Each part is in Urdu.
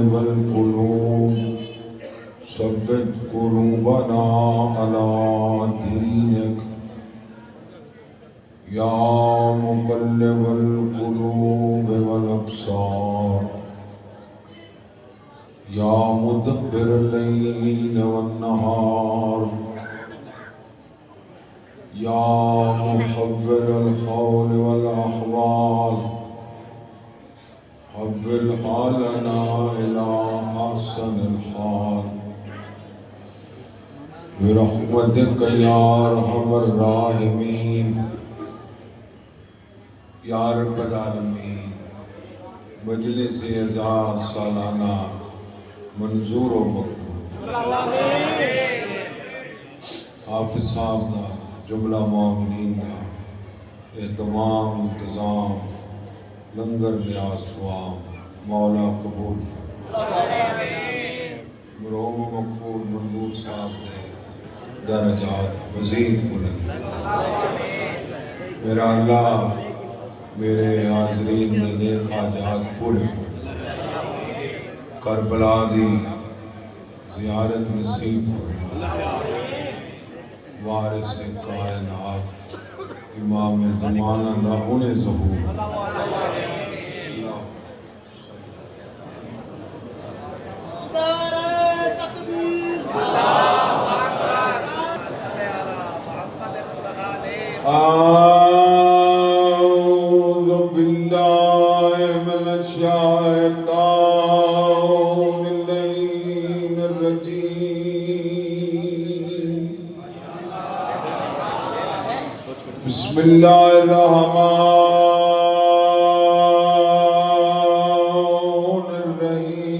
مقلب القلوب ثبت قلوبنا على دينك يا مقلب القلوب والأبصار يا مدبر الليل والنهار يا محول الحول والأحوال حول حالنا إلى أحسن الحال برحمتك يا أرحم الراحمين یا رب العالمین. مجلس اعزاز سالانہ منظور و مقبول حافظ صاحب دا جملہ معاملین دا اہتمام انتظام لنگر نیاز توام مولا قبول فرما. مرحوم مغفور منظور صاحب نے درجات مزید بلند. میرا اللہ میرے حاضرین نے نیک حاجات پورے فرما. کربلا دی زیارت نصیب فرما. وارث کائنات امام زمانہ دا انہیں ظہور. أعوذ بالله من الشيطان اللعين الرجيم. بسم الله الرحمن الرحيم.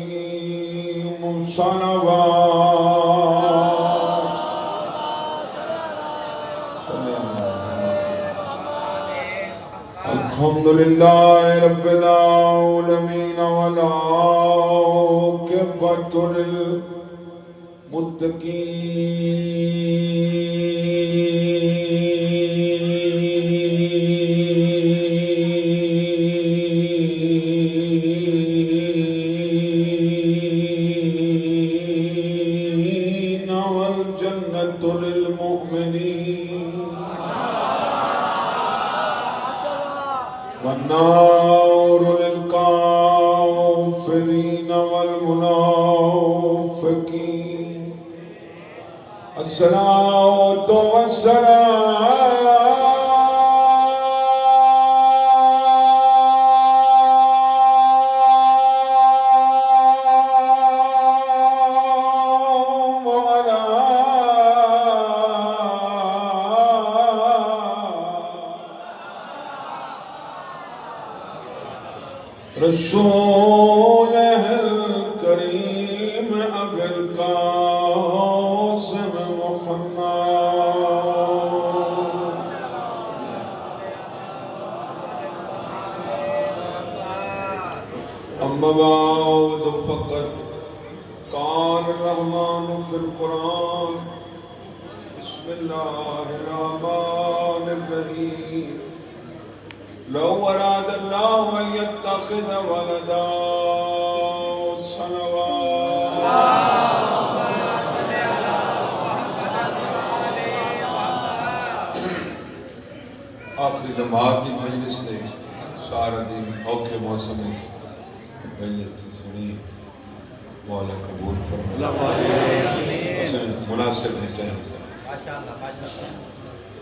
الحمد لله رب العالمين والعاقبة للمتقين والجنة للمؤمنين والنار للكافرين والمنافقين. الصلاة والسلام رسولہ الکریم ابی القاسم محمد. اما بعد فقد قال الرحمن في القرآن. بسم الله الرحمن الرحيم. لو أراد الله أن يتخذ ولدا آخری لمحات کی مجلس نے سارا دن اوکے موسم مجلس سے سنی. مولا قبول فرما. مناسب ہے ٹائم.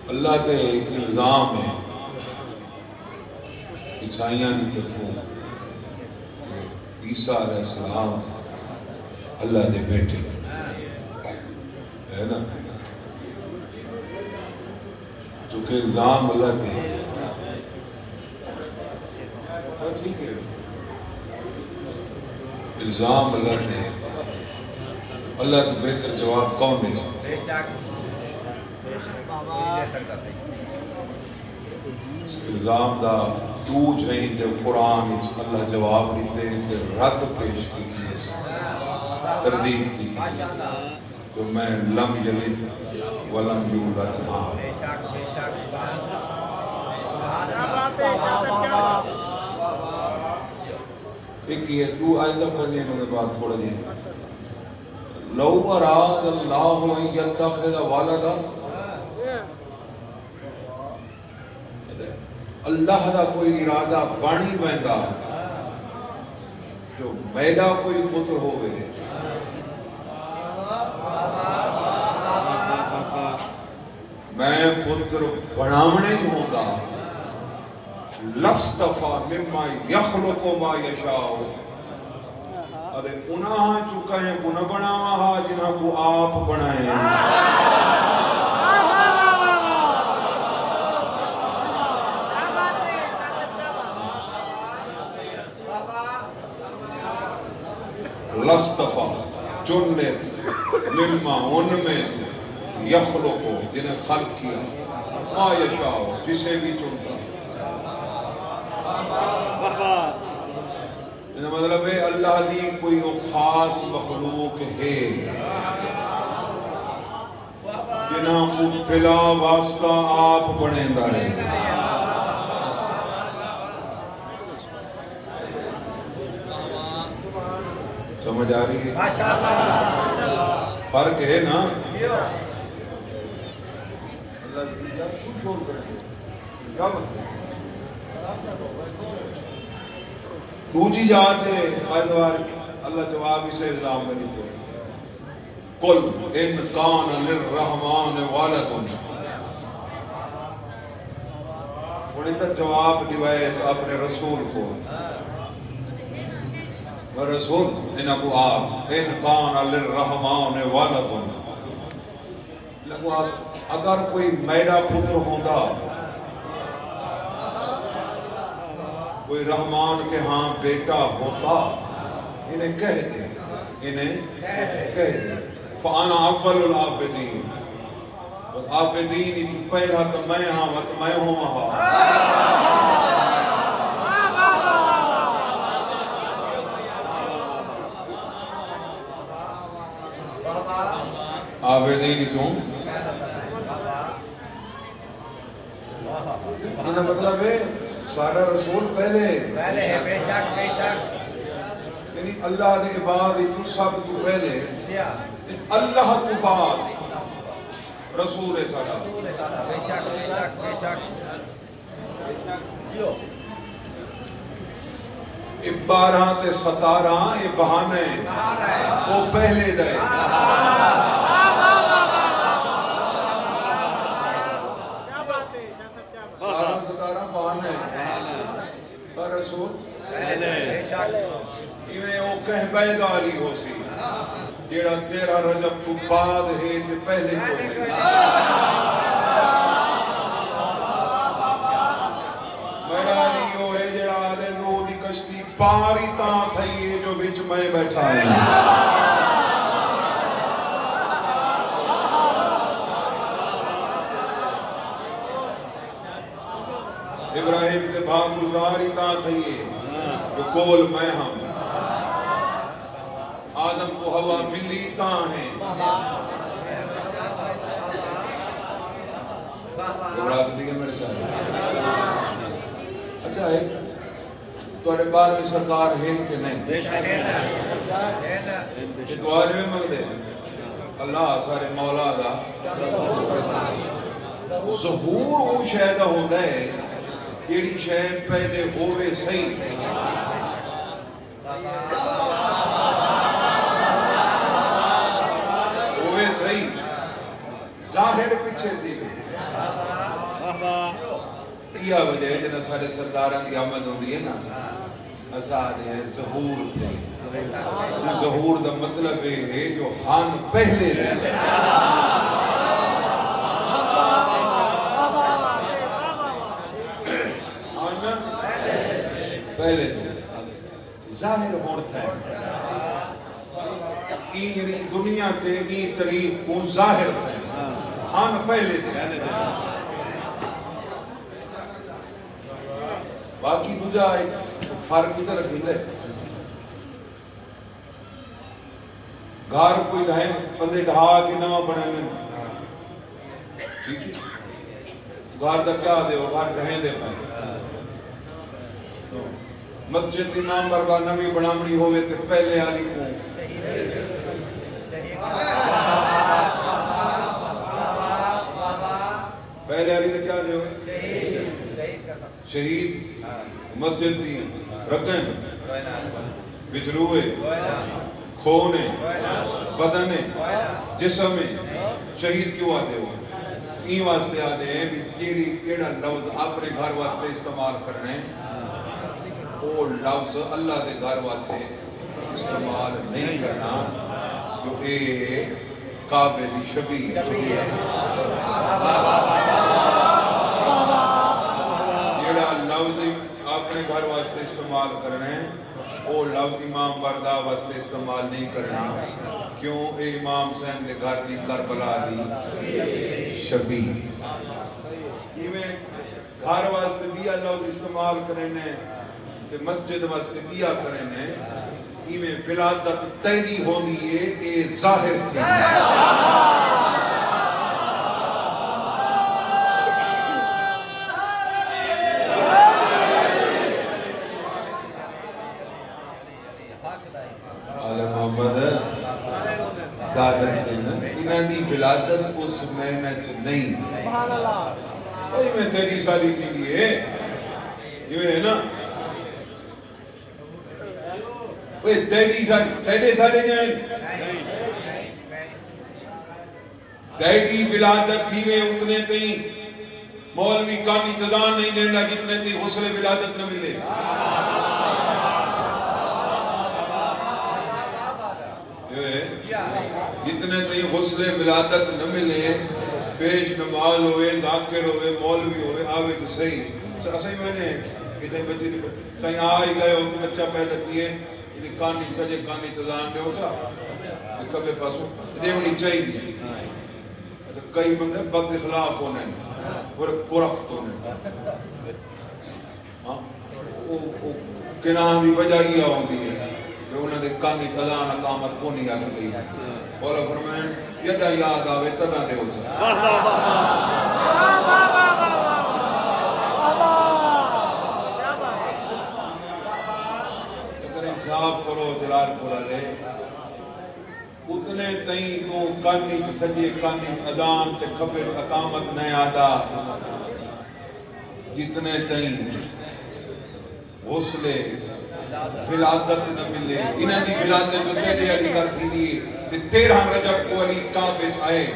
اللہ تے ایک الزام ہے عیسائیاں کی طرفوں عیسیٰ علیہ السلام اللہ دے بیٹے ہے نا. چونکہ الزام اللہ دے الزام اللہ دے اللہ تو بہتر جواب کون دے سکتا. الزام دا توج نہیں تے قرآن اللہ جواب دیتے تے رد پیش کی تردید کی تو میں لم یلد ولم یولد. ایک یہ تو آئندہ پڑھنے کے بعد تھوڑا دیا لو اراد اللہ ان یتخذ ولدا اللہ دا کوئی ارادہ بانی ویندا جو میرا کوئی پتر ہوئے میں پتر بناونے ہی ہوگا لستفا مما یخلق ما یشاء ادھے انہاں چکا ہیں کو نہ بناوا ہا جنہاں کو آپ بنائیں لستفا چن لے مما ان میں سے یخلق جنہیں خلق کیا ما یشاء جسے بھی چنتا مطلب ہے اللہ دی کوئی خاص مخلوق ہے جنہاں کو بلا واسطہ آپ بنے رہے سمجھ آ رہی ہے فرق ہے نا اللہ کچھ اور کرے کیا مسئلہ دوجی جات ہے آیتوار اللہ جواب اسے الزام دلی کو قل ان کان للرحمن والد انہیں تک جواب دیوائیس اپنے رسول کو رسول انہوں کو آپ ان کان للرحمن والد لگو اگر کوئی میرا پتر ہوندہ کوئی رحمان کے ہاں بیٹا ہوتا انہیں کہہ دے فانا اول العابدین عابدین ہی تو پہلا تو میں ہاں وقت میں ہوں وہاں عابدین ہی تو انہیں مطلب ہے سارا رسول پہلے بے شک یعنی اللہ نے بعد تو سب تو پہلے اللہ تو بعد رسول ہے سارا بے شک یہ 12 تے 17 یہ بہانے وہ پہلے دے 17 بہانے رسول انہیں وہ کہبیداری ہو سی جیڑا 13 رجب تو بعد ہے تے پہلے کوئی نہیں میرا لیو ہے جیڑا آدھے نو دی کشتی پاری تاں تھئی ہے جو بچ میں بیٹھا ہے ابراہیم تے بھاگ گزاری تاں تھئیے جو کول میں ہم آدم کو ہوا ملی تاں ہیں ابراہیم دیگے میرے چاہے اچھا ہے توڑے 12ویں سرکار ہین کے نہیں یہ دعائے میں مگ دے اللہ سارے مولا دا ظہور وہ شہدہ ہوتا ہے جیڑی شہد پہلے ہوئے صحیح ہوئے صحیح ظاہر پیچھے تھی کیا وجہ ہے جنہا سارے سرداران کی آمد ہوندی ہے نا ازاد ہے ظہور تھے ظہور دا مطلب ہے جو ہان پہلے رہے پہلے دن ظاہر ہوتا ہے این دنیا تے این تاریخ کو ظاہر تھے ہاں پہلے دن باقی دوجہ ایک فرق ادھر رکھی لے گھر کوئی ڈھائیں بندے ڈھا کے نہ بنے ٹھیک ہے گھر دا کیا دے وہ گھر ڈھائیں دے پائے مسجد امام برگاہ نبی بنامنی ہوئے تے پہلے آلی کو پہلے آلی تے کیا دے ہوئے شہید مسجد دی رکن بچلوے خونے بدنے جسمے شہید کیوں آتے ہوئے این واسطے آتے ہیں بھی کیڑی کیڑا لفظ اپنے گھر واسطے استعمال کرنے وہ لفظ اللہ دے گھر واسطے استعمال نہیں کرنا جو اے کعبے دی شبیہ جیڑا لفظ اپنے گھر واسطے استعمال کرنے وہ لفظ امام برگاہ واسطے استعمال نہیں کرنا کیوں اے امام حسین دے گھر دی کربلا دی شبیہ میں گھر واسطے بھی لفظ استعمال کرنے تے مسجد واسطے بیا کرنے میں ولادت تیری ہونی ہے اے ظاہر تھی آل محمد ظاہر تھی انہاں دی ولادت اس مہینہ چ نہیں بھائی میں تیری سالی تھی لیے یہ ہے نا تیرے سارے جائیں تیری ولادت تھی اتنے تھی مولوی کانی جزان نہیں دینا جتنے تھی غسل ولادت نہ ملے جتنے تھی غسل ولادت نہ ملے پیش نماز ہوئے ذاکر ہوئے مولوی ہوئے آوے تو صحیح صحیح میں نے کتنے بچے تھی صحیح آئی گئے ہو بچہ پیدا کیے کانی سجے کانی تزان دے ہوتا کبھے پاسو ریونی چاہی دی کئی بندے بد اخلاق ہونے اور کرفت ہونے کنان دی وجہ یہ ہوندی ہے کہ انہوں نے کانی تزان اقامت کو نہیں آگے گئی اولا فرمائیں یڈا یاد آوے ترہ دے ہوتا انصاف کرو جلال پورا لے اتنے تئیں تو کانی چ سجے کانی چ اذان تے کھبے اقامت نہ آدا جتنے تئیں غسل ولادت نہ ملے انہاں دی ولادت جو تیرے علی کر تھی دی تے 13 رجب کو علی کعبے چ آئے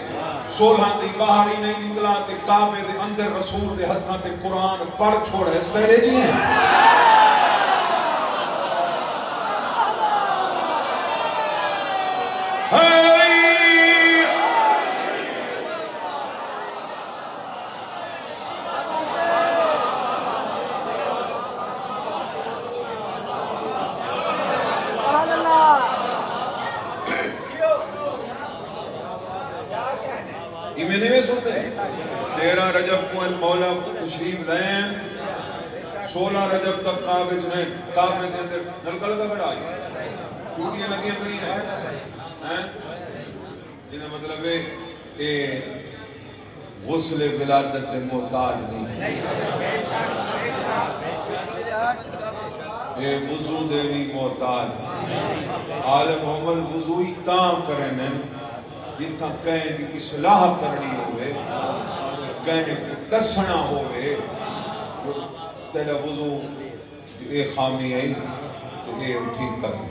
16 دی باہر ہی نہیں نکلا تے کعبے دے اندر رسول دے ہتھاں تے قرآن پڑھ چھوڑے اس تیرے جی ہیں میں نہیں سنتے 13 رجب کو مولا تشریف لیں 16 رجب تک کعبے چ نہیں کعبے دے اندر نلکا لگا کھڑا آئی ٹوٹیاں لگی نہیں ہیں یہ مطلب ہے کہ غسل ولادت محتاج نہیں یہ وضو دے بھی محتاج آل محمد وضو ہی تاں کریں جتنا کہیں دی اصلاح کرنی ہوئے کہیں دسنا ہوئے تیرا وضو اے خامی آئی تو اے ٹھیک کرنی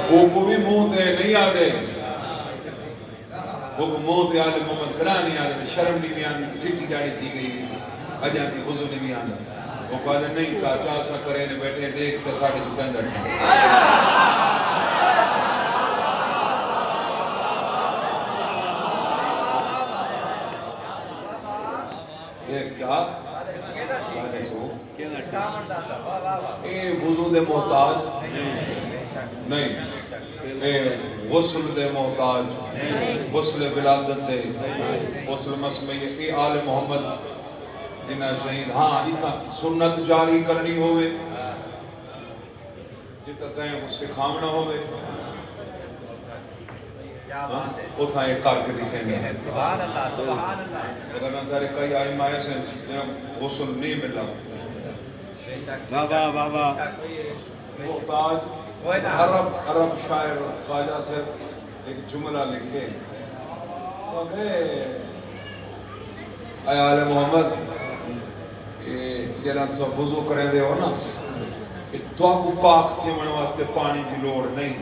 وہ کو بھی موت ہے نہیں آدھے وہ کو موت ہے آل محمد کرا نہیں آدھے شرم نہیں بھی آدھی چٹی ڈاڑی دی گئی بھی اجانتی وضو نہیں بھی آدھا وہ کہا نہیں چاچا سا کرے نے بیٹھے دیکھ چا ساڑھے جو پہنجا ایک چاہ ساڑھے سو اے وضو دے محتاج نہیں اے غسل دے محتاج غسل ولادت دے غسل مسمی اے آل محمد جنہ شہید ہاں جتا سنت جاری کرنی ہوئے جتا کہیں اس سے کھامنا ہوئے اتھا یہ کر کے دکھیں گے سبحان اللہ سبحان اللہ ورنہ سارے کئی آئمہ ایسے جنہوں غسل نہیں ملا واہ واہ واہ واہ محتاج عرب شاعر خواجہ سے ایک جملہ لکھے تو کہ اے آل محمد جنہاں سب وضو کریں دے ہو نا تو آپ کو پاک تھی من واسطے پانی دی لوڑ نہیں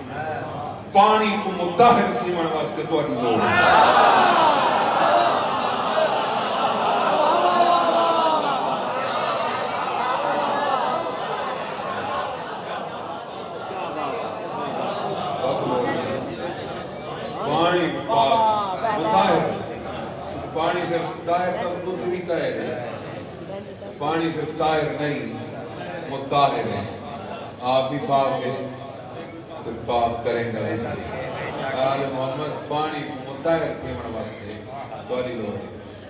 پانی کو متحر تھی من واسطے تو آنی لوڑ پانی پاک متحر پانی سے طاہر تب تو طریقہ ہے پانی صرف طاہر نہیں متطہر ہے آپ بھی پاک ہے تو پاک کریں گا آل محمد پانی متطہر تھی من واسطے تواری لوگ ہے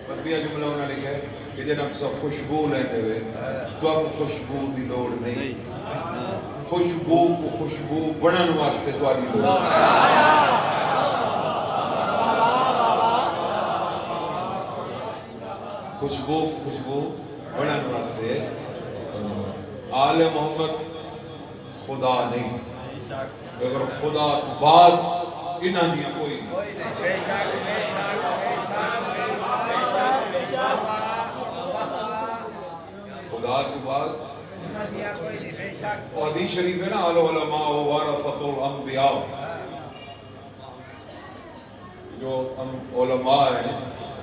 پر بھی جملہ انہوں نے لکھا ہے کہ جنہاں سب خوشبو لیندے ہوئے تو آپ خوشبو دی لوڑ نہیں خوشبو کو خوشبو بنن واسطے تواری لوگ خوشبو بنن واسطے آل محمد خدا نہیں اگر خدا بعد انہاں دیا کوئی نہیں خدا کے بعد حدیث شریف ہے نا العلماء ورثۃ الانبیاء جو علماء ہیں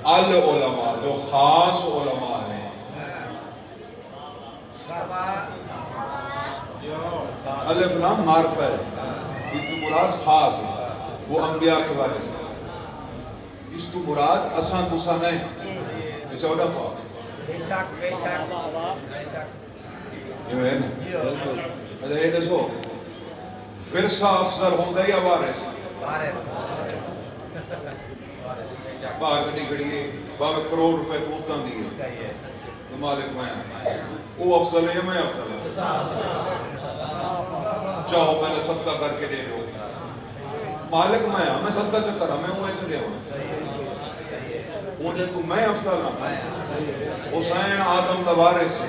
العلماء جو خاص علماء ہیں الف لام معرفہ ہے اس تو مراد خاص ہے وہ انبیاء کے بارے سے اس تو مراد اساں تساں نہیں یہ چودہ پاک یہ ہے نا اچھا یہ دسو فرسہ افضل ہوندہ یا وارث باہر کنی کھڑی ہے باہر کروڑ روپے تو اتنا دیئے تو مالک میں وہ افضل ہے یا میں افضل ہے چاہو میں نے صدقہ کر کے دے دو مالک میں صدقہ چکر ہمیں ہوئے چلے ہوں انہیں تو میں افضل ہوں حسین آدم دوارے سے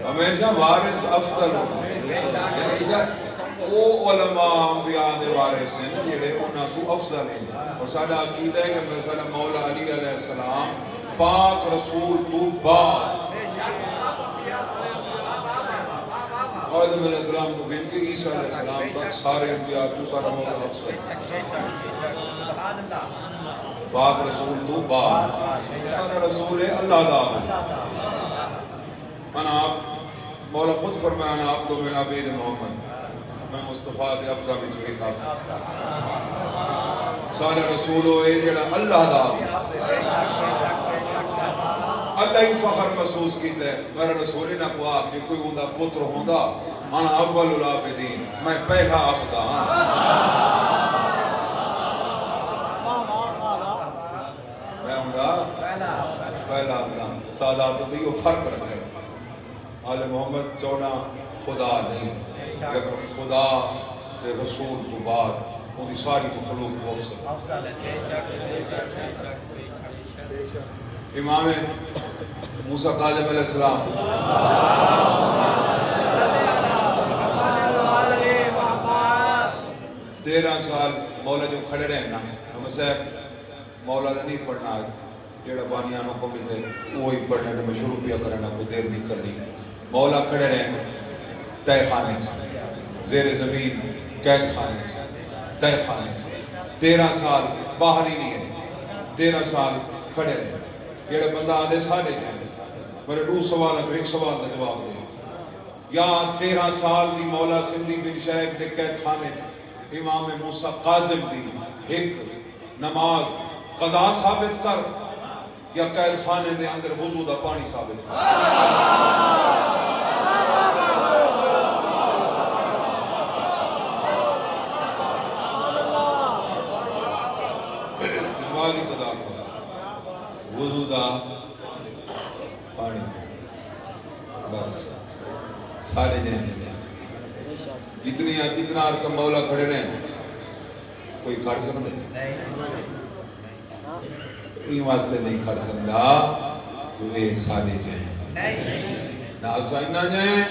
ہمیشہ وارث افضل ہوتا ہے وہ علماء انبیاء دے وارث ہیں جڑے انہاں کو افضل ہیں اور سارا عقیدہ ہے کہ مثلا مولا علی علیہ السلام پاک رسول تو بعد آدم علیہ السلام تو بن کے عیسیٰ علیہ السلام تک سارے انبیاء تو سارا مولا افضل پاک رسول تو بعد انا رسول ہے اللہ دا انا آپ مولا خود فرمایا انا عبد من عبید محمد میں مصطفیٰ دے عبدہ میں جو ایک عبد سارا رسول ہوئے جڑا اللہ دا اللہ ہی فخر محسوس کیتا ہے میرا رسول ہی نہ کہا کہ کوئی ہوندہ پتر ہوندہ انا اول العابدین میں پہلا عبدہ میں ہوندہ پہلا عبدہ سادات بھی وہ فرق رکھے آل محمد چونا خدا نہیں لیکن خدا تے رسول تو بعد ان کی ساری تو خلوق کو افضل امام موسیٰ کاظم علیہ السلام 13 سال مولا جو کھڑے رہے نا ہم صاحب مولا نے نہیں پڑھنا جیڑا بانیانوں کو ملتے وہی پڑھنے میں شروع کیا کرنا کوئی دیر نہیں کرنی مولا کھڑے رہے تہ خانے سے زیر زمین قید خانے سے تہ خانے سے 13 سال باہر ہی نہیں ہے 13 سال کھڑے رہے جیڑے بندہ آدھے سارے جائیں میرے 2 سوال ہے 1 سوال کا جواب دے یا 13 سال دی مولا سندھی بن شیخ دے قید خانے سے امام موسیٰ کاظم دی ایک نماز قضا ثابت کر یا قید خانے دے اندر وضو دا پانی ثابت ہے؟ نمازی قضا کرو وضو دا پانی بس سارے جہنے کتنا ارکم مولا کھڑے رہے کوئی کھڑ سکتے این واسطے نہیں کھڑ سکتا تو یہ سارے جائیں نہ آسائی نہ جائیں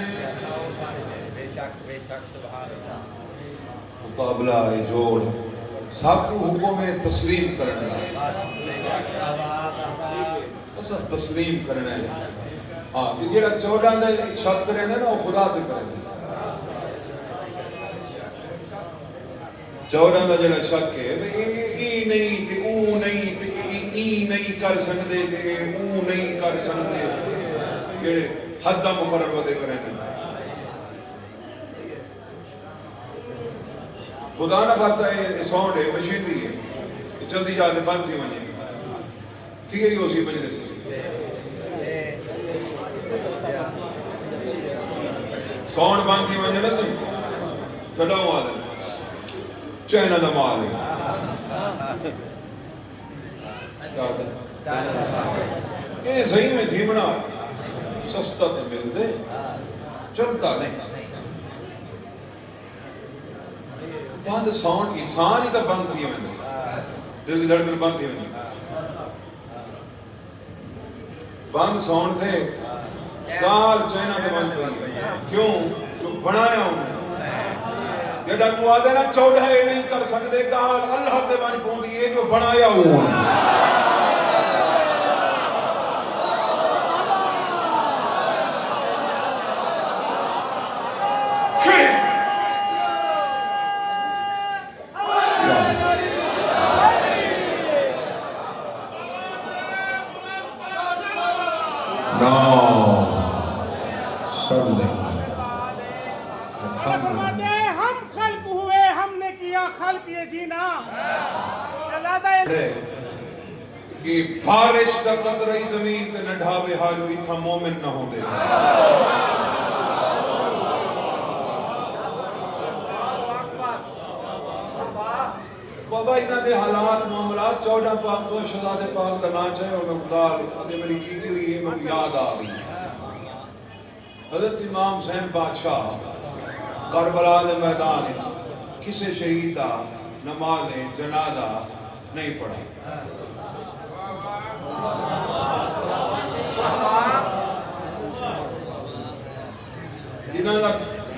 مقابلہ جوڑ سب کو حکم تسلیم کرنا ایسا تسلیم کرنا ہے ہاں کہ جیڑا 14 نے شک کرے نا وہ خدا پہ کرے 14 دا جڑا شک ہے ای نہیں تے او نہیں تے ای نہیں کر سکتے تے او نہیں کر سکتے جڑے حد مقرر ودے کرے نا خدا نہ کرتا ہے ساؤنڈ ہے مشینری ہے جلدی جاتے بند تھی وجہ ٹھیک ہے یہ اسی مجلس ساؤنڈ بند تھی وجہ نہ سن تھڑاؤں آدھے چینہ دا مال ہے یہ صحیح میں دھیمنا سستا تے مل دے چلتا نہیں بند ساؤنڈ انسان ہی تو بند تھی میں دل کی دھڑکن بند تھی میں بند ساؤنڈ تھے کال چینہ تے بند پڑی کیوں بنایا ہوں جدہ تو آدھے نا 14 یہ نہیں کر سکتے کہا اللہ پہ بن پوندی ہے جو بنایا ہوا کہ بارش دا قطرہ ہی زمین تے نہ ڈھاوے حالو اتھا مومن نہ ہوں دے بابا انہاں دے حالات معاملات 14 پاک تو شہزادے پاک دا نا چاہے اور مقدار اگے میری کیتی ہوئی ہے میں یاد آ گئی حضرت امام حسین بادشاہ کربلا دے میدان کسے شہید دا نماز جنازہ نہیں پڑھا جنازہ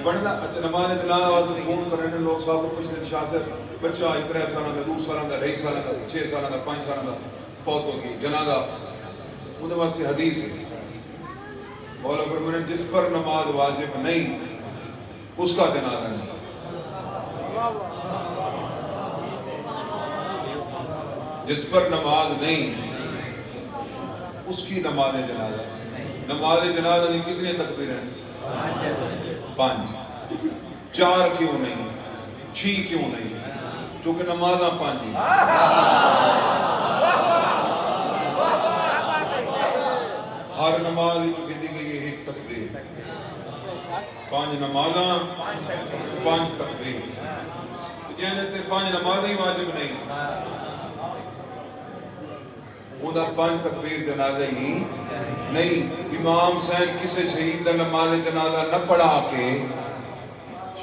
بڑھنا اچھا نماز جنازہ واسطے فون کرنے لوگ صاحب کو پچھلے شاہ سے بچہ 3 سالہ دا 2 سالہ دا 2.5 سالہ دا 6 سالہ دا 5 سالہ دا فوت ہو گئی جنازہ وہ واسطے حدیث ہے مولا فرمانے جس پر نماز واجب نہیں اس کا جنازہ نہیں جس پر نماز نہیں اس کی نماز جنازہ نماز جنازہ نہیں کتنے تکبیر ہیں 5 4 کیوں نہیں 6 کیوں نہیں چونکہ نمازاں 5 ہر نماز جو گندی گئی ہے ایک تکبیر 5 نمازاں 5 تکبیر یعنی تے 5 نمازیں ہی واجب نہیں خدا 5 تکبیر جنازہ ہی نہیں امام حسین کسے شہید دا نماز جنازہ نہ پڑھا کے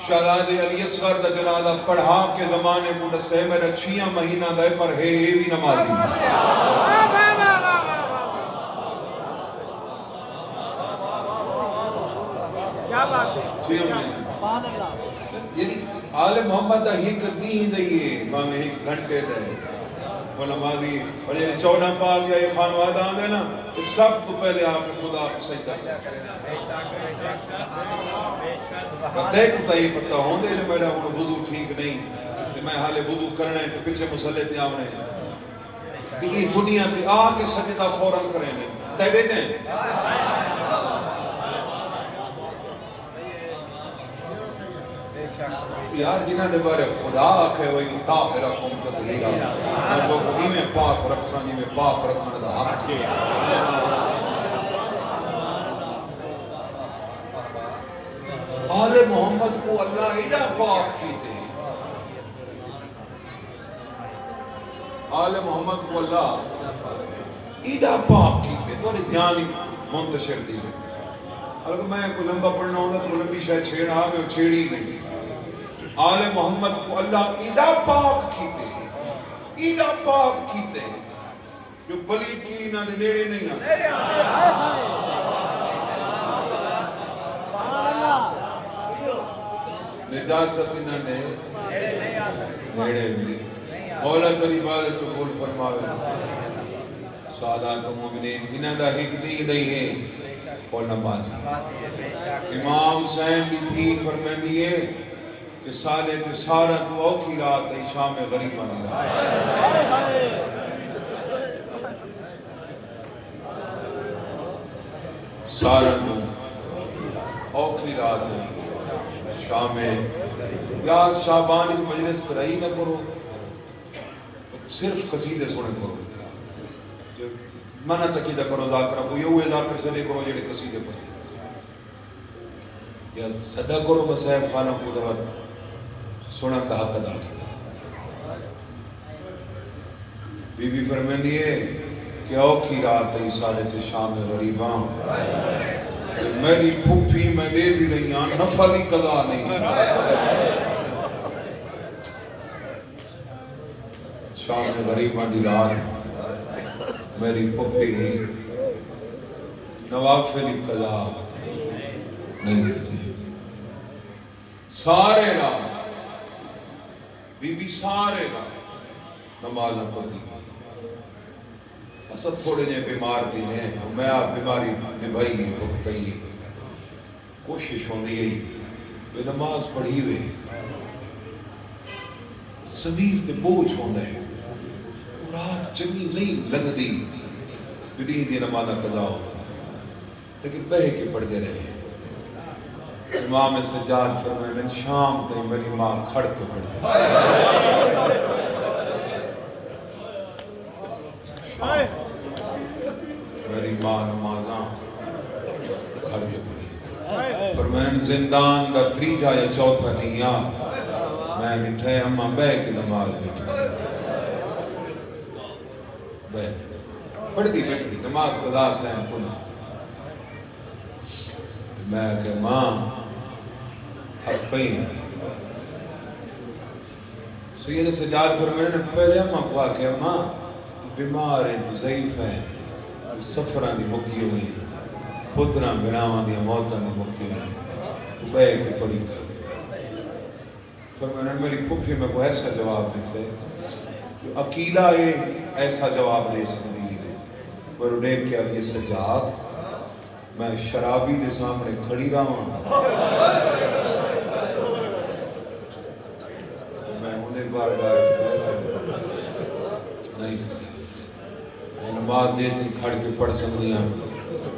شہزاد علی اصغر دا جنازہ پڑھا کے زمانے کو دسے میرا 6 مہینہ دے پر ہے یہ بھی نمازی کیا بات ہے 6 مہینہ یعنی آل محمد دا ہی کرنی ہی نہیں ہے ماں ایک گھنٹے دے وہ نمازی اور یہ 14 پاک یا یہ خانواد آندے نا یہ سب تو پہلے آپ خدا کو سجدہ دیکھ تا یہ پتہ ہوں دے میرا وضو ٹھیک نہیں کہ میں حالے وضو کرنا ہے کہ پیچھے مسئلے تے آونے کہ یہ دنیا تے آ کے سجدہ فوراں کریں گے تیرے جائیں یار جنہ دے بارے خدا آکھے وہی طاہرکم تطہیرا میں تو کوئی میں پاک رکھساں جی میں پاک رکھنے دا حق ہے آل محمد کو اللہ ایڈا پاک کیتے آل محمد کو اللہ ایڈا پاک کیتے تو انہیں دھیانی منتشر دی ہے اگر میں کوئی لمبا پڑھنا ہوگا تو لمبی شاید چھیڑا میں چھیڑی نہیں آل محمد کو اللہ ایڈا پاک کیتے ایڈا پاک کیتے جو پلید کی نہ دے نیڑے نہیں آتے نجاست نہ دے نیڑے بھی مولا تری عبادت قبول فرماوے سعادات و مومنین انہاں دا حق نہیں ہے اور نمازی امام حسین کی تھی فرمائندی ہے کہ سالے تے سارا تو اوکھی رات ہے شام غریبہ نہیں رہا سارا تو اوکھی رات ہے شام یا شعبان کی مجلس کرائی نہ کرو صرف قصیدے سنے کرو منع چکیدہ کرو ذاکرہ کو یہ ہوئے ذاکر سے لے کرو جڑے قصیدے پڑھتے یا صدا کرو بس صاحب خانہ کو درد سنا کا حق ادا کیا بی بی فرمائندی ہے کہ اوکھی رات ہے سارے تے شام غریباں میری پھوپھی میں لے دی رہی ہاں نفلی قضا نہیں شام غریباں دی رات میری پھوپھی نوافلی قضا نہیں کرتی سارے رات بی بی سارے رات نمازہ پڑھ دی گئی اسد تھوڑے جے بیمار دی نے میں آپ بیماری نبھائی ہے بکتائی ہے کوشش ہوندی ہے وہ نماز پڑھی ہوئے زمین تے بوجھ ہوندہ ہے رات چنگی نہیں لگ دی دنیا دی نمازہ قضا ہو لیکن بہے کے پڑھ دے رہے امام سجاد فرمائے میں شام تے میری ماں کھڑ کے پڑھ دے میری ماں نمازاں کھڑ کے پڑھی فرمائے زندان دا تریجا یا چوتھا نہیں آ میں نٹھے اماں بے کے نماز بیٹھی بے پڑھ دی بیٹھی نماز قضا سے ہم پڑھ میں کہ ماں تھک پئی ہیں سید سجاد فرمائے نے پہلے اماں کو آکے اماں بیمار ہیں تو ضعیف ہیں سفران دی مکی ہوئی پتران بناوان دی موتان دی مکی ہوئی تو بے کے پڑھی کر فرمائے میری پھوپھی میں کو ایسا جواب دیتے جو اکیلا ایسا جواب لے سکتی ہے پر انہیں کیا یہ سجاد میں شرابی دے سامنے کھڑی رہا ہوں تو میں انہیں بار چکا نہیں سکتا میں نماز دیتی کھڑ کے پڑھ سکتی ہوں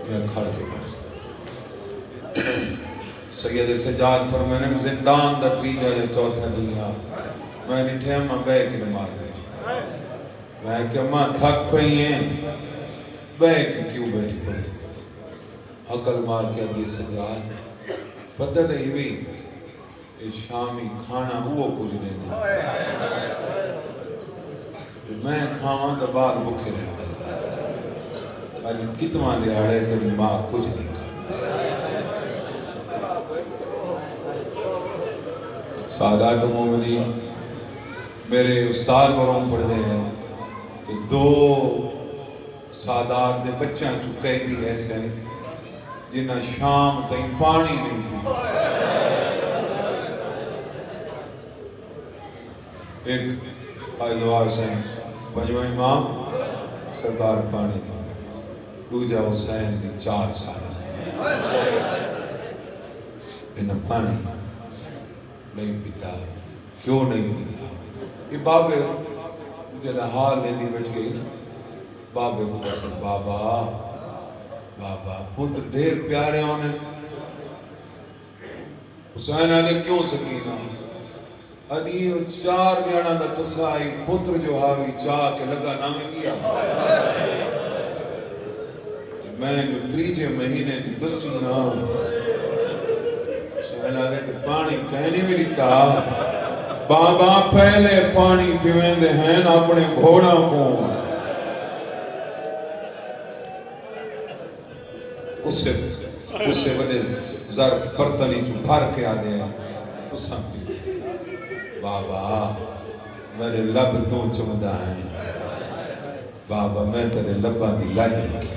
میں کھڑ کے پڑھ سکتا سید سجاد فرمائے زندان دا تریجا یا چوتھا دیا میں نٹھے ہم بے کی نماز بیٹھی میں کہ ماں تھک پئی ہیں بے کی کیوں بیٹھی پڑھی عقل مار کے ابھی سجاد پتہ نہیں بھی شامی کھانا وہ کچھ نہیں میں کھاواں تو بعد بکھے رہے بس آج کتنا لہاڑے تیری ماں کچھ نہیں کھا سعادات مومنین میرے استاد بروں پڑھ دے ہیں کہ دو سعادات دے بچہ چکے بھی ایسے ہیں جنہ شام تائیں پانی نہیں پی ایک قائدوار سے پنجوہ امام سرکار پانی تھا دوجہ حسین کی 4 سال انہیں پانی نہیں پیتا کیوں نہیں پیتا یہ بابے مجھے حال لیندی بیٹھ گئی بابے کو پسند بابا بابا پتر دیر پیارے ہونے حسین آدھے کیوں سکینہ ادھی چار بیانا دا تسائی پتر جو ہاوی چاہ کے لگا نامے کیا میں جو تریجے مہینے دی دسی نا حسین آدھے کہ پانی کہنے میں لیتا بابا پہلے پانی پیویں دے ہیں اپنے گھوڑا کو اس سے بڑے ظرف برتنی جو بھر کے آدھے تو سمجھے بابا میرے لب تو چمدہ ہیں بابا میں تیرے لبا دی لائی رکھی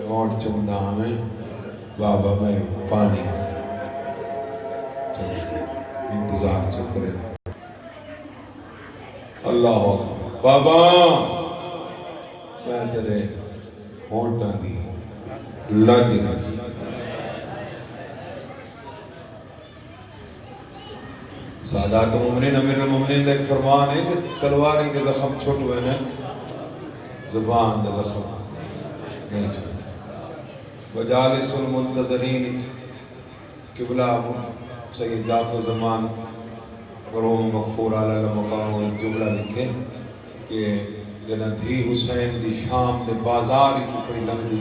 اور چمدہ ہمیں بابا میں پانی انتظار چکرے اللہ بابا میں تیرے ہونٹا دی لائی رکھی سادات مومنین امیر المومنین ایک فرمان ہے کہ تلواری کے زخم چھوٹ ہوئے ہیں زبان کے زخم نہیں چھوٹ وجالس المنتظرین قبلہ سید جعفر زمان مرحوم مغفور علی المقام جملہ لکھے کہ جنہ دھی حسین دی شام دے بازار ہی چپڑی لگ دی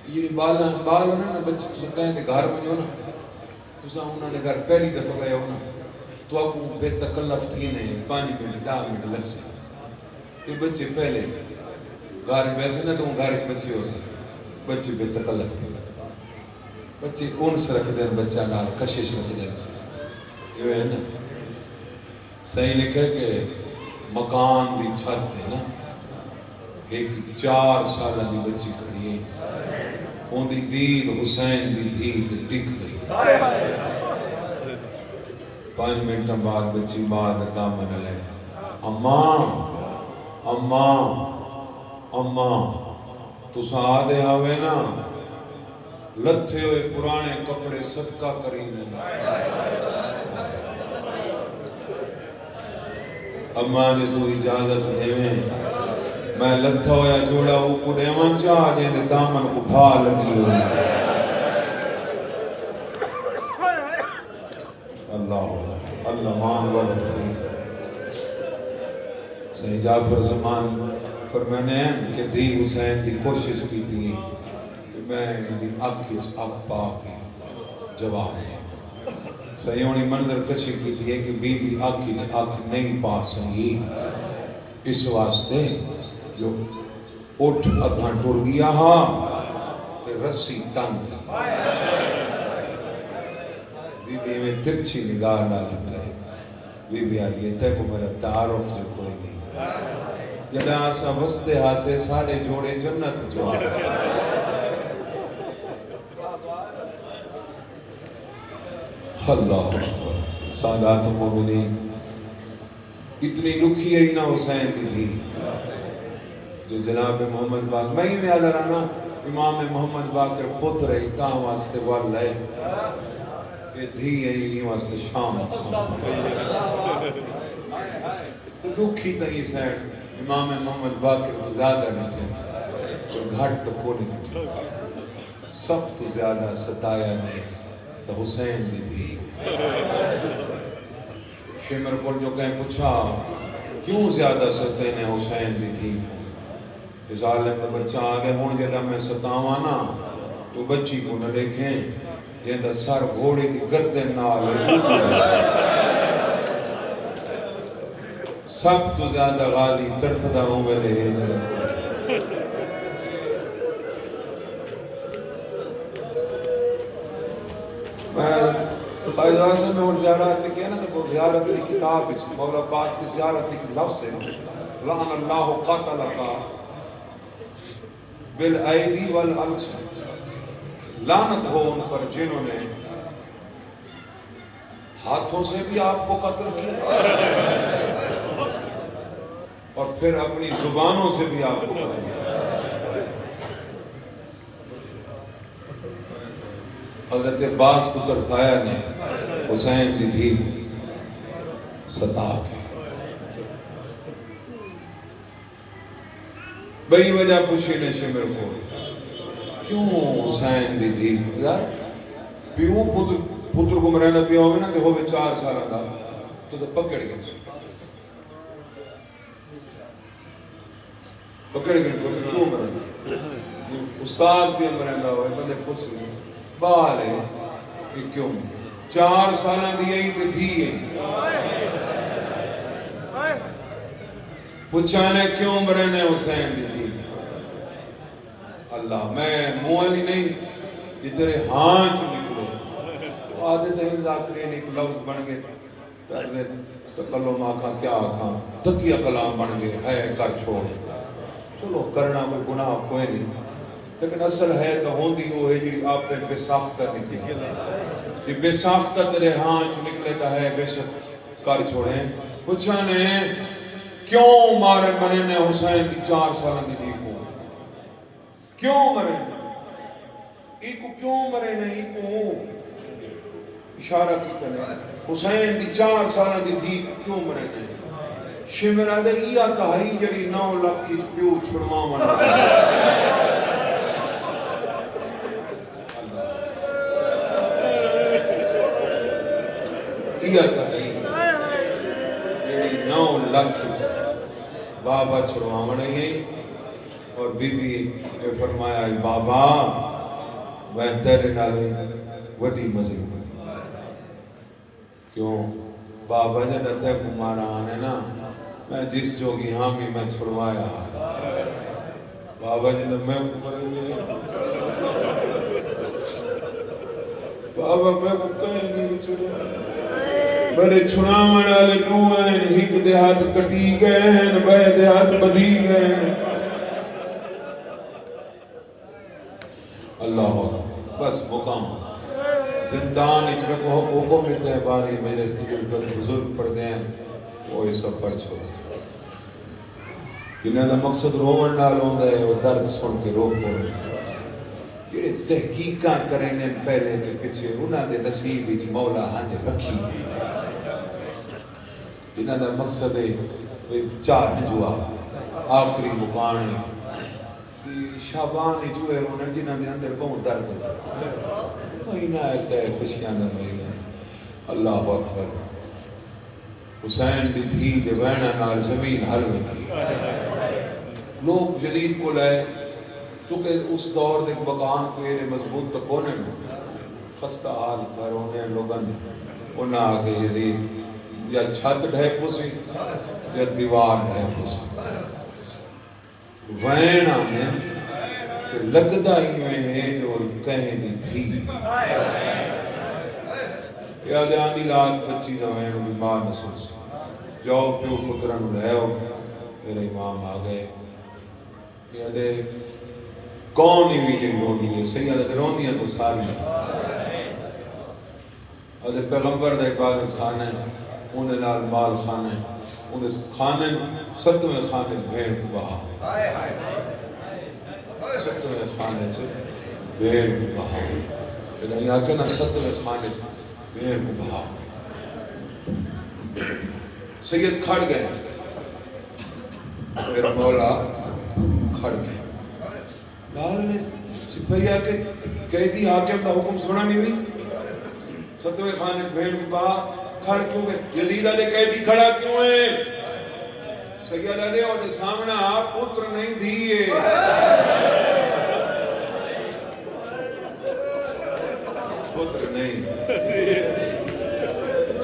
یہ بالا نا بچے سکتے ہیں گھر میں جو نا تو سا انہوں نے گھر پہلی دفعہ گیا ہونا تو آپ کو بے تکلف تھی نہیں 5 منٹ 10 منٹ لگ سکتے یہ بچے پہلے گھر ویسے نہ تو گھر کے بچے ہو سکتے بچے بے تکلف تھی بچے انس رکھ دیں بچہ نال کشش رکھ دیں یہ ہے نا صحیح لکھے کہ مکان دی چھت ہے نا ایک 4 سالہ دی بچی کھڑی ہے ان دی دید حسین دی دید ٹک گئی 5 منٹ بعد بچی بعد دامن لے اماں تو سادے آوے نا لتھے ہوئے پرانے کپڑے صدقہ کرینے اماں نے تو اجازت دیویں میں لتھا ہویا جوڑا اوپر ایمان چاہ جینے دامن کو بھا لگی ہوئی اللہ مان والحفیظ سید جعفر زمان فرمانے ہیں کہ دی حسین دی کوشش کی تھی کہ میں دی اکھ پا کے جواب دیں سیونی منظر کشی کی تھی کہ بی بی اکھ نہیں پا سنگی اس واسطے جو اٹھ اگھاں ٹر گیا ہاں کہ رسی تنگ بی بی میں ترچھی نگاہ ڈالتا ہے بی بی آئی یہ تے کو میرا تعارف جو کوئی نہیں جنہاں آسا وستے ہاسے سارے جوڑے جنت جو اللہ سادات مومنین اتنی لکھی ہے نا حسین کی تھی جو جناب محمد باقر میں ہی میں آدھا رہنا امام محمد باقر پتر ہے اتاں واسطے وال ہے کہ دھی ہے ہی واسطے شام لکھی تھی سیٹ امام محمد باقر زیادہ نہیں تھے جو گھٹ تو کو نہیں تھے سب تو زیادہ ستایا نے تو حسین بھی تھی شمر کو جو کہیں پوچھا کیوں زیادہ ستے نے حسین بھی تھی اس عالم میں بچہ آگے ہون جدہ میں ستاواں نا تو بچی کو نہ دیکھیں یہ دا سر گھوڑی کی گردن نال سب تو زیادہ غالی ترفدہ ہوں گے دے میں قائد اعظم میں اور زیارت کیا نا تو زیارت کی کتاب اس مولا پاک کی زیارت کی لفظ ہے لعن اللہ قاتلکا بالایدی والالسن لعنت ہو ان پر جنہوں نے ہاتھوں سے بھی آپ کو قتل کیا اور پھر اپنی زبانوں سے بھی آپ کو قتل کیا حضرت عباس کو ترکایا نے حسین کی دھی ستا کے بڑی وجہ پوچھی نے شمر کو کیوں حسین دی دھی یار پیو پتر کو مرنا پیا ہوئے نا تے ہوئے 4 سالہ دا تو سے پکڑ گئے کیوں مرنا استاد بھی مرنا ہوئے بندے پوچھ رہے بال ہے کہ کیوں 4 سالہ دی یہی تے دھی ہے پوچھانے کیوں مرنے حسین دی دھی اللہ میں موہنی نہیں یہ تیرے ہاں چو نکلے آدھے دہن ذاکرین ایک لفظ بن گئے تردے تکلم آکھاں کیا آکھاں تکیہ کلام بن گئے ہے کر چھوڑ چلو کرنا کوئی گناہ کوئی نہیں لیکن اصل ہے تو ہوندی وہ ہے جی آپ پہ بے ساختہ نکلے یہ بے ساختہ تیرے ہاں چو نکلے تا ہے بے شک کر چھوڑیں پوچھانے کیوں مارے مرنے حسین کی 4 سالہ کی دی کو کیوں مرے ایکو کیوں مرے نہیں ایکو اشارہ کی کرنے حسین کی 4 سالہ کی دی کیوں مرے نہیں شمرہ دے یا کہائی جڑی 9 لاکھ کی پیو چھڑما منا یا کہائی جڑی 9 لاکھ کی بابا چھڑوا منا گئی اور بی بی نے فرمایا بابا میں تیرے نالے وڈی مظلوم کیوں بابا جن تے کو مارا آنے نا میں جس جوگی ہاں بھی میں چھڑوایا بابا جن میں مرے بابا میں کہیں نہیں چھڑوایا بڑے چھنا منالے ڈوئیں ہک دے ہاتھ کٹی گئے بے دے ہاتھ بدھی گئے اللہ بس مقام زندان اچھے کو حکم ملتے ہیں باری میرے اس کی جو بزرگ پڑھ دیں وہ یہ سب پڑھ چھوڑ انہوں نے مقصد رومن نال ہوندہ ہے وہ درد سن کے روک ہو یہ تحقیقاں کرنے پہلے کے پچھے انہوں نے نصیب ہی مولا ہاں رکھی انہوں نے مقصد ہے 4 ہجوا آخری مقانے شابان جو ہے انہوں جنہوں نے اندر بہت درد ہوتا مہینہ ایسا ہے خوشیاں دا مہینہ اللہ اکبر حسین دی دھی دے وینا نال زمین حل میں تھی لوگ جدید کو لائے چونکہ اس دور دے مکان کو یہ مضبوط تو کونے میں خستہ حال پر ہونے لوگن انہاں آگے یزید یا چھت ڈھے پوسی یا دیوار ڈھے پوسی وینا میں لگدہ ہی میں ہے اور کہیں نہیں تھی یا دے آندھی رات بچی نہ وین بیمار نہ سوچ جاؤ پیو پترن رہے ہو میرے امام آگئے یا دے کون ہی بھی جن روندی ہے صحیح ہے روندی ہے تو ساری اور پیغمبر دے عبادت خانے انہیں نال مال خانے انہیں خانے 7ویں خانے بھیڑ کو بہا 7ویں خانے سے بھیڑ کو بہا لیکن یہاں کہ نا 7ویں خانے سے بھیڑ کو بہا سید کھڑ گئے پھر مولا کھڑ گئے لال نے سپہیا کے قیدی حاکم دا حکم سنا نہیں ہوئی 7ویں خانے بھیڑ کو بہا کھڑ کیوں گئے یزید علیہ قیدی کھڑا کیوں ہے سید علیہ اور سامنا آپ پتر نہیں دیئے پتر نہیں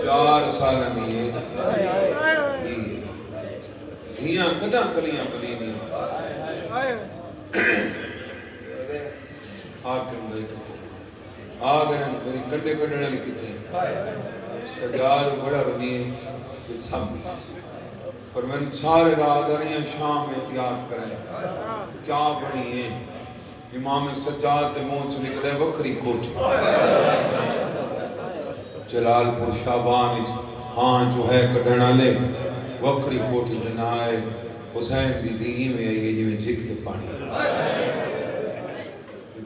4 سال نہیں دھیاں کدھا کلیاں بلی نہیں حاکم دیکھو آگئے میری کنڈے کنڈے لکھتے ہیں سجاد بڑا رنی ہے کہ سب پر میں سارے رادریاں شام احتیاط کریں کیا بڑی ہیں امام سجاد تے موچ نکلے وکری کوٹھی جلال پور شابان ہاں جو ہے کڑھنا لے وکری کوٹھی بنائے حسین دی دیگی میں آئیے جو میں جھک دے پانی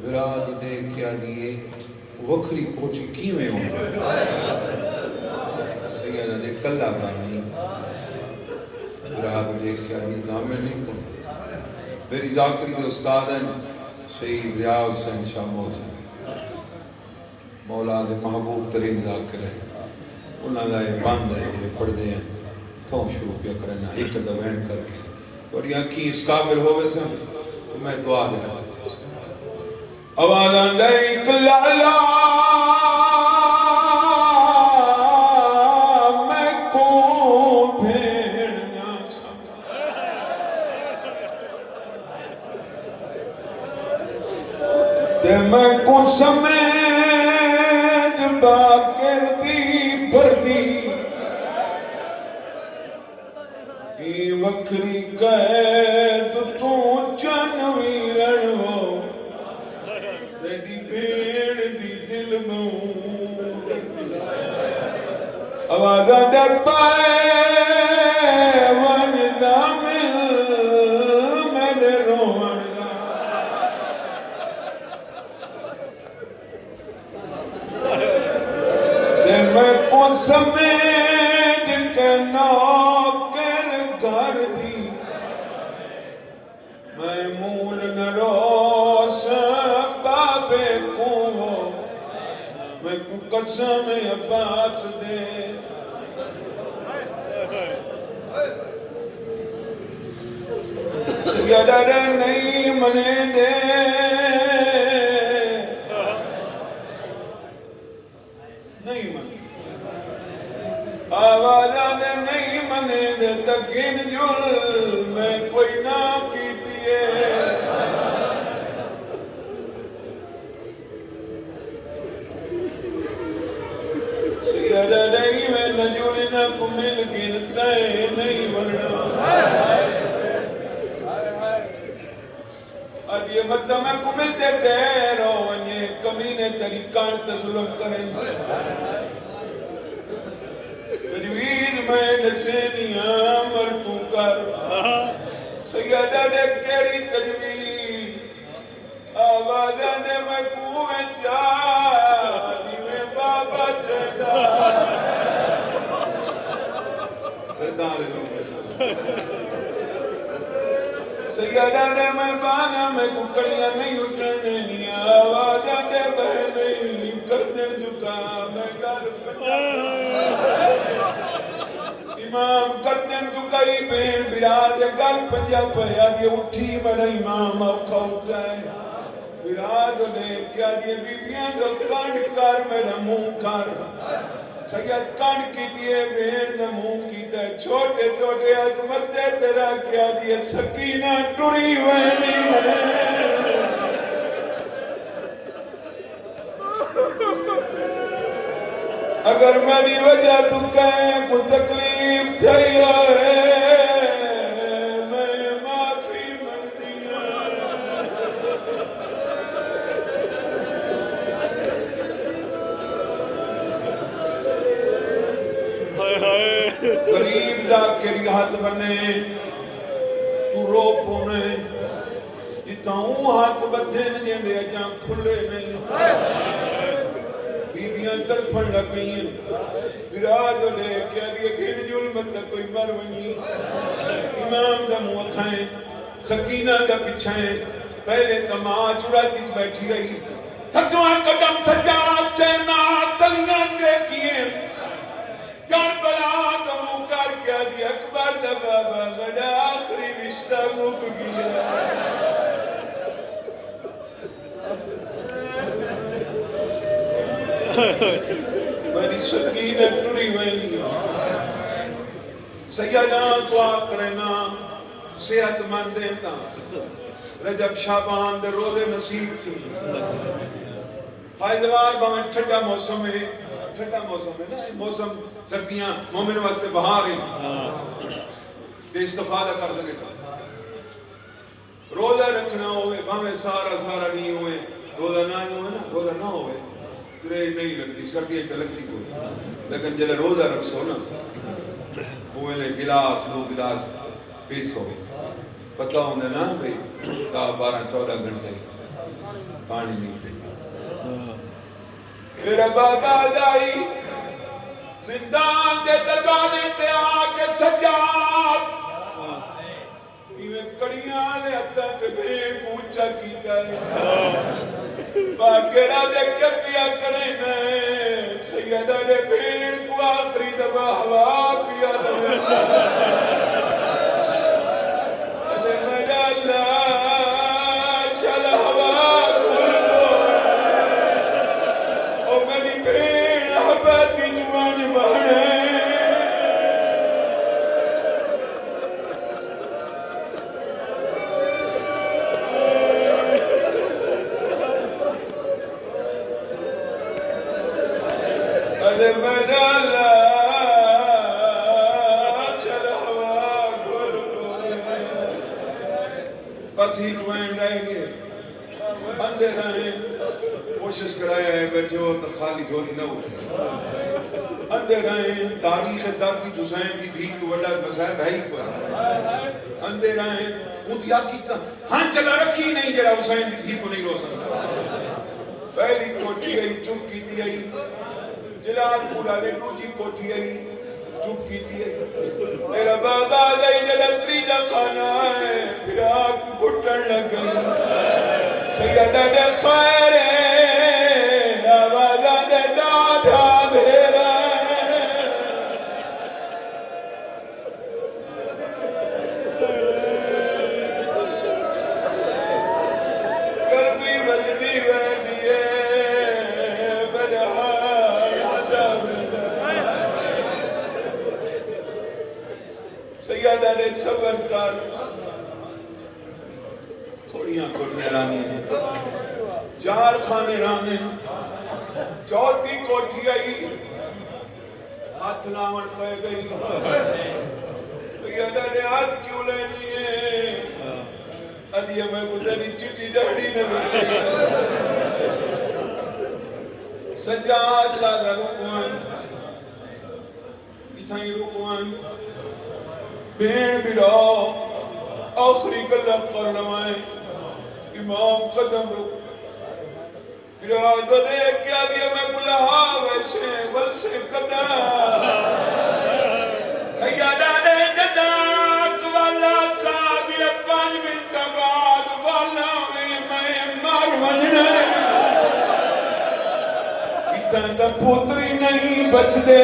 براد نے کیا دیئے وکری کوٹھی کی میں ہوں سیدہ دے کلہ کا نہیں براد نے کیا دیئے نامے نہیں کن میری ذاکری دے استاد ہیں شہید ریاض حسین شاہ محسن مولا دے محبوب ترین ذاکر ہے انہاں دا یہ بند ہے جنہیں پڑھ دے ہیں کھوں شروع پہ کرنا ایک دوین کر کے اور یہاں کی اس قابل ہوئے سن تو میں دعا دے ہاتھ تھا آوازاں دیکھ لالا میں کو بھیڑ نہ سمجھ تے میں کو سمجھ باکر دی پردی ای وکری قید تو چنوی رنو تیری بھیڑ دی دل میں آوازہ در پائے ون زامل میرے روان گا تے میں کون سمجھ کے نوکر گھر دی میں مول نہ روس بابے کو میں کو قسم عباس دے سیدہ نہیں منے دے نہیں منے آوازہ دے نہیں منے دے تکین جل میں کوئی نہ کیتی ہے سیدہ نہیں میں نجولی نہ کو مل گنتا ہے نہیں ورنہ ادھے مدہ میں کو ملتے تیرو ونیہ کمینے طریقان تے ظلم کریں تجوید میں نسینیاں مرتوں کر سیدہ نے کیڑی تجوید آوازہ نے میں کوئے چاہی میں بابا چہدہ دردار سیدہ نے میں بانا میں ککڑیاں نہیں اٹھنے نہیں آوازہ دے بہنے نہیں کردن چکا میں گال امام کردن چکائی بین براد گل پنجا پہیا دی اٹھی میرا امام اوکھا اٹھا ہے براد نے کیا دی بیبیاں جو کانڈ کر میرا منہ کر سید کانڈ کی دیئے بین دا منہ کی دے چھوٹے چھوٹے عظمتے تیرا کیا دیئے سکینہ ٹری وینی ہے اگر میری وجہ تو کہیں کو تکلیف تھی ہے میں معافی مانگتی قریب ذاکری ہاتھ بنے تو رو پونے اتاؤں ہاتھ بدھے نجے دے جاں کھلے نہیں بیبیاں تڑپن لگ گئی ہیں براد نے کیا دیئے گھن ظلمت تک کوئی مر ونی امام دا منہ کھائیں سکینہ دا پچھائیں پہلے تماں چڑاتی بیٹھی رہی سکواں قدم سجاد چینا تلیاں دیکھئے کربلا دا منہ کر کیا دی اکبر دا بابا غدا آخری رشتہ رک گیا میری سکینہ ٹری وینی سیدان دعا کرنا صحت مند دیتا رجب شعبان دے روزے نصیب تھی حائدوار باہم ٹھنڈا موسم ہے نا موسم سردیاں مومن واسطے بہار ہیں بے استفادہ کر سکے روزہ رکھنا ہوئے باہم سارا نہیں ہوئے روزہ نہ ہوئے نا روزہ نہ ہوئے ترے نہیں لگتی سردیاں کا لگتی کوئی لیکن جلے روزہ رکھ سو نا ہوئے لے گلاس دو گلاس پیس ہو پتہ ہوندے نا بھئی 12-14 گھنٹے پانی نہیں پی میرا بابا دائی زندان دے دروازے تے آ کے سجاد کڑیاں لے اتا تے بھیڑ پوچھا کیتا ہے باقیرہ دے کپیا کریں میں سیدہ نے بھیڑ کو آخری دبا ہوا پیا لے ادھے میڈا اللہ شل ہوا کھل دو او میری بھیڑ حباتی جوان بہنے بس ہی کوئن رہ گئے اندے رہیں کوشش کرایا ہے بیٹھے ہو تو خالی جھولی نہ اٹھے اندے رہیں تاریخ درد حسین کی بھی کو بڑا مسائب ہے ہی کوئی اندے رہیں خود کی ہاں چلا رکھی نہیں جرا حسین بھی کو نہیں رو سکتا پہلی کوٹھی آئی چپ کی دی آئی جلال پورا نے دوجی کوٹھی آئی چپ کی دی آئی میرا بابا دائی جلتری جا خانہ ہے پھر آگ گھٹن لگ گئی سیدہ دے خیر ہے آوازہ دے ڈاڈا دھیرا گرمی بجنی ویڈیے سیدہ نے صبر کر تھوڑیاں کوٹھیں رانی چار خانے رانے چوتھی کوٹھی آئی ہاتھ لاون پہ گئی سیدہ نے ہاتھ کیوں لینی ہے ادھیا میں گزری چٹی ڈاڑی نے لگے سجاد لازا رکوان اتھائی رکوان بین بڑا آخری گلہ کر لوائیں امام قدم رک ارادہ نے کیا دیا میں بلہا ویسے بلسے قدم سیدہ نے جداک والا سادی پانچ منٹ بعد والا میں مار مننے اتنا تا پوتری نہیں بچ دے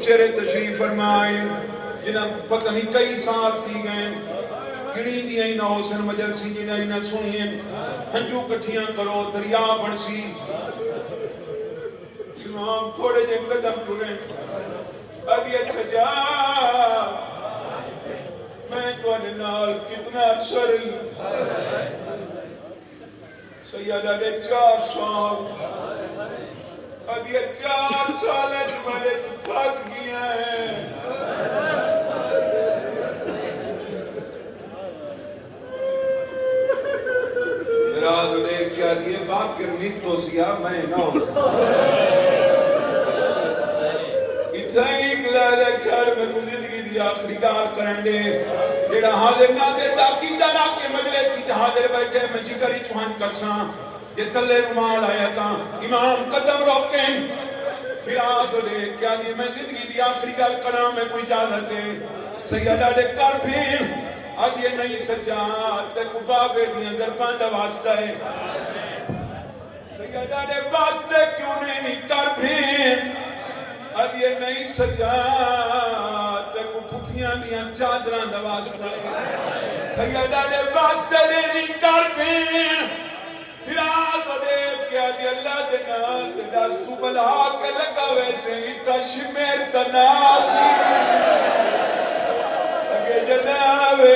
چہرے تشریف فرمائیں جنہاں پتہ نہیں کئی سال تھی گئے گڑی دیا ہی نہ حسن مجلسی جنہاں ہی نہ سنیں ہنجو کٹھیاں کرو دریا بڑسی امام تھوڑے جن قدم کریں ابھی سجا میں تو نال کتنا اچھا رہی سیدہ نے 4 سال اب یہ 4 سال ہے تمہارے تھک گیا ہے مراد نے کیا دیئے باقر نیت تو سیا میں نہ ہو سکتا اتنا ایک لہذا گھر میں گزدگی دی آخری کار کرنڈے جیڑا حاضر ناظر تاقیدہ لا کے مجلسی چا حاضر بیٹھے میں جگری چوہن کرساں یہ تلے رومال آیا تھا امام قدم روکیں پھر آدھو لے کیا دی میں زندگی دی آخری گل کرام میں کوئی اجازت دے سیدہ دے کر پھر آدھ یہ نہیں سجاد تے کو بابے دی اندر باندھا واسطہ ہے سیدہ دے واسطے کیوں نہیں کر پھر آدھ یہ نہیں سجاد تے کو پھپیاں دیاں چادران دا واسطہ ہے سیدہ دے واسطے نہیں کر پھر پھر آدھو دیکھ کیا دی اللہ دینا دستو بلا کے لگا ویسے ہی تشمیر تناسی تکے جناوے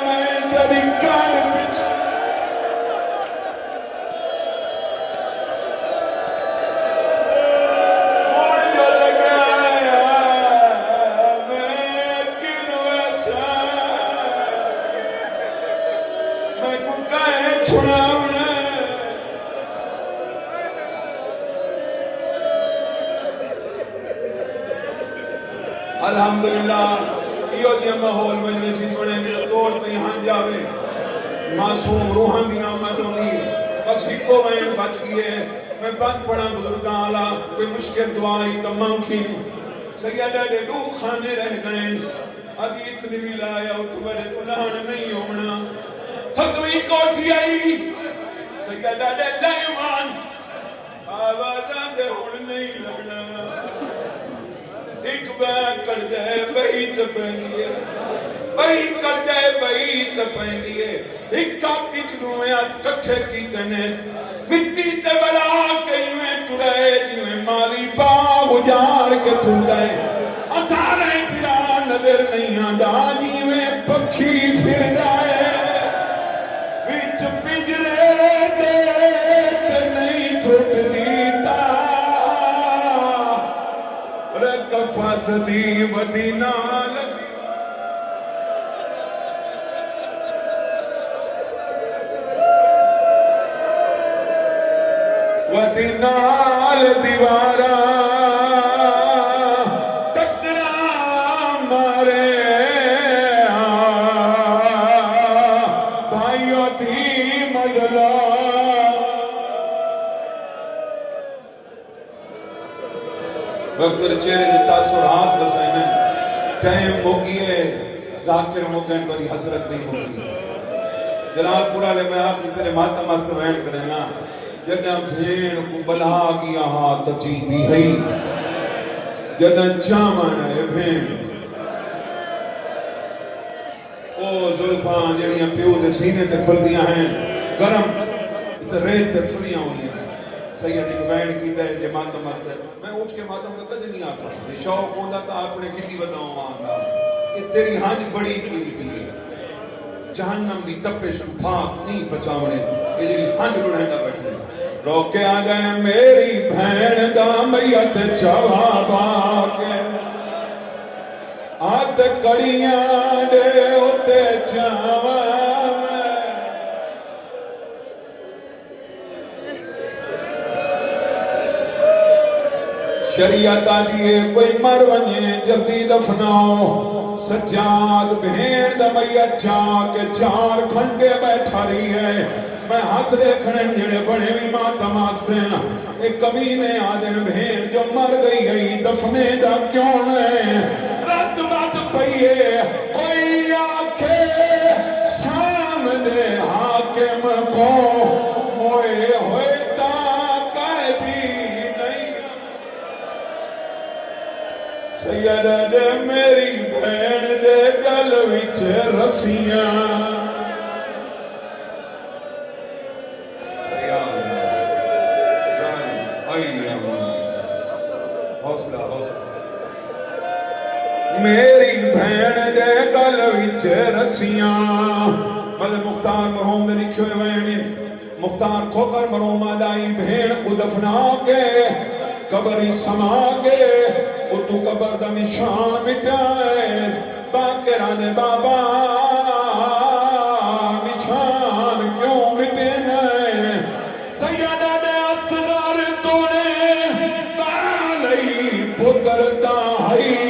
میں تری کان پچھ موڑ جو لگایا میں کو کہے چھڑاونا الحمدللہ یہ جی ماحول مجلسی بڑے میرے طور تو یہاں جاوے معصوم روحان دی آمد ہونی بس ہکو وین بچ گئے میں بات پڑھا بزرگاں آلا کوئی مشکل دعائی تمام کی سیدہ دے دو خانے رہ گئے ادھی اتنی بھی لایا اتبرے تو لہن نہیں ہونا ستویں کوٹھی آئی سیدہ دے لائمان آوازہ دے ہون نہیں لگنا ایک بار کر جائے بہی چپینی ہے بہی کر جائے بہی چپینی ہے ایک کاتی چنوں میں آج کٹھے کی تنیس مٹی تے بلا کئی میں ٹرائے جی میں مالی باغ اجار کے ٹھوٹائے اتھارے پھرا نظر نہیں آدھا جی میں پکھی پھر جائے وچ پنجرے دے نہیں ٹھوٹ دیتا رکفہ صدی ودینا لگی ودینال دیوارا تکرا مارے بھائیوں دی مجلہ وقت چہرے جو تاثرات بسائنے کہیں موگیے ذاکر موگین بری حضرت نہیں ہوگی جلال پورا لے میں آخری تیرے ماتا مست وین کریں نا جنہ بھیڑ کو بلا گیا ہاں تچی دی ہے جنہ چامن ہے بھیڑ او ظلفان جنیاں پیو دے سینے تے کھل دیا ہیں گرم ریت تے کھلیاں ہوئی ہیں سید ایک بینڈ کی دے جے ماتم ہے میں اٹھ کے ماتم کا کج نہیں آتا یہ شوق ہوندہ تا اپنے کتی بتاؤں آنگا کہ تیری ہانج بڑی کی ہے جہنم دی تپش کو پھاک نہیں بچاونے یہ جی ہانج لڑھیں دا بیٹھنے روکے آ گئے میری بھین دا میت چوابا کے آت کڑیاں دے ہوتے چاوا میں شریعت آجیے کوئی مر ونجے جلدی دفناؤ سجاد بھین دا میت کے چار کھنڈے بیٹھا رہی ہے میں ہاتھ دیکھنے جڑے بڑے بھی ماتم آستین ایک کمینے آدن بھین جو مر گئی گئی دفنے دا کیوں نے رات بات پئیے کوئی آکھے سامنے حاکم کو موئے ہوئے تا قائدی نہیں سیدہ دے میری بھین دے گل وچ رسیاں میری بھین دے گل وچ رسیاں مطلب مختار مرحوم دے لکھے ہوئے وینے مختار کھوکر مرحوم آدائی بھین کو دفنا کے قبری سما کے اتو قبر دا نشان مٹائے باقرہ دے بابا نشان کیوں مٹنے سیدہ دے اصغر تونے بالی پتر تاہی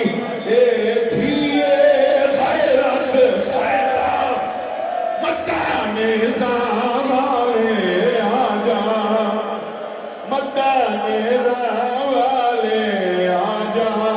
والے آ جا